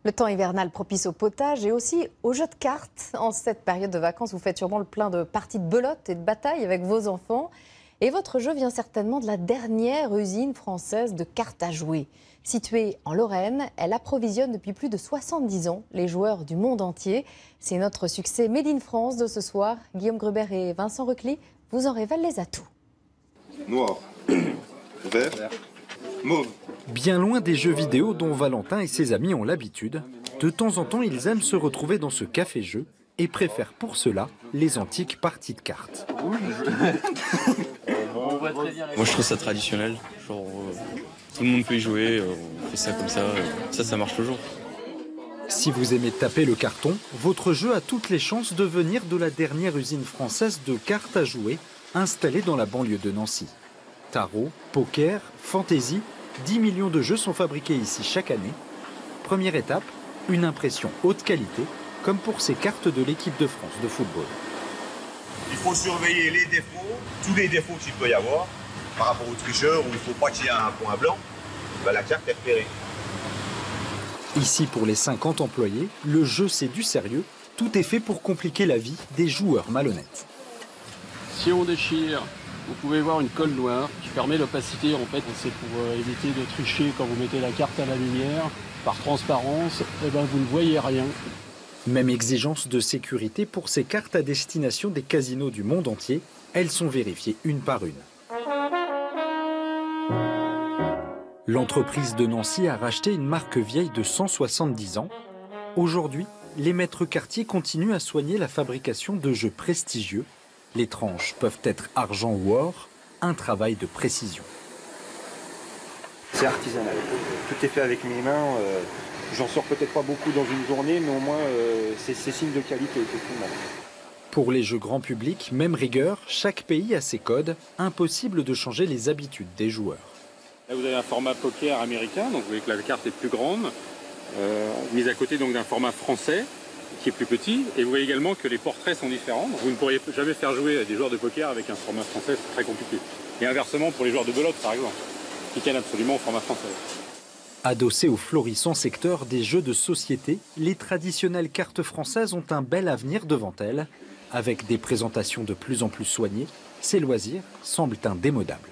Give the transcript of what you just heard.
Le temps hivernal propice au potage et aussi aux jeux de cartes. En cette période de vacances, vous faites sûrement le plein de parties de belote et de batailles avec vos enfants. Et votre jeu vient certainement de la dernière usine française de cartes à jouer. Située en Lorraine, elle approvisionne depuis plus de 70 ans les joueurs du monde entier. C'est notre succès Made in France de ce soir. Guillaume Gruber et Vincent Recli vous en révèlent les atouts. Noir, vert, mauve. Bien loin des jeux vidéo dont Valentin et ses amis ont l'habitude, de temps en temps ils aiment se retrouver dans ce café-jeu et préfèrent pour cela les antiques parties de cartes. Moi je trouve ça traditionnel, genre tout le monde peut y jouer, on fait ça comme ça, ça marche toujours. Si vous aimez taper le carton, votre jeu a toutes les chances de venir de la dernière usine française de cartes à jouer installée dans la banlieue de Nancy. Tarot, poker, fantasy, 10 millions de jeux sont fabriqués ici chaque année. Première étape, une impression haute qualité, comme pour ces cartes de l'équipe de France de football. Il faut surveiller les défauts, tous les défauts qu'il peut y avoir, par rapport aux tricheurs où il ne faut pas qu'il y ait un point blanc, la carte est repérée. Ici, pour les 50 employés, le jeu c'est du sérieux, tout est fait pour compliquer la vie des joueurs malhonnêtes. Si on déchire, vous pouvez voir une colle noire qui permet l'opacité. En fait, c'est pour éviter de tricher quand vous mettez la carte à la lumière. Par transparence, vous ne voyez rien. Même exigence de sécurité pour ces cartes à destination des casinos du monde entier. Elles sont vérifiées une par une. L'entreprise de Nancy a racheté une marque vieille de 170 ans. Aujourd'hui, les maîtres cartiers continuent à soigner la fabrication de jeux prestigieux. Les tranches peuvent être argent ou or, un travail de précision. C'est artisanal, tout est fait avec mes mains. J'en sors peut-être pas beaucoup dans une journée, mais au moins c'est signe de qualité. Pour les jeux grand public, même rigueur, chaque pays a ses codes, impossible de changer les habitudes des joueurs. Là vous avez un format poker américain, donc vous voyez que la carte est plus grande, mise à côté donc d'un format français qui est plus petit, et vous voyez également que les portraits sont différents. Vous ne pourriez jamais faire jouer des joueurs de poker avec un format français, c'est très compliqué. Et inversement pour les joueurs de belote par exemple, qui tiennent absolument au format français. Adossés au florissant secteur des jeux de société, les traditionnelles cartes françaises ont un bel avenir devant elles. Avec des présentations de plus en plus soignées, ces loisirs semblent indémodables.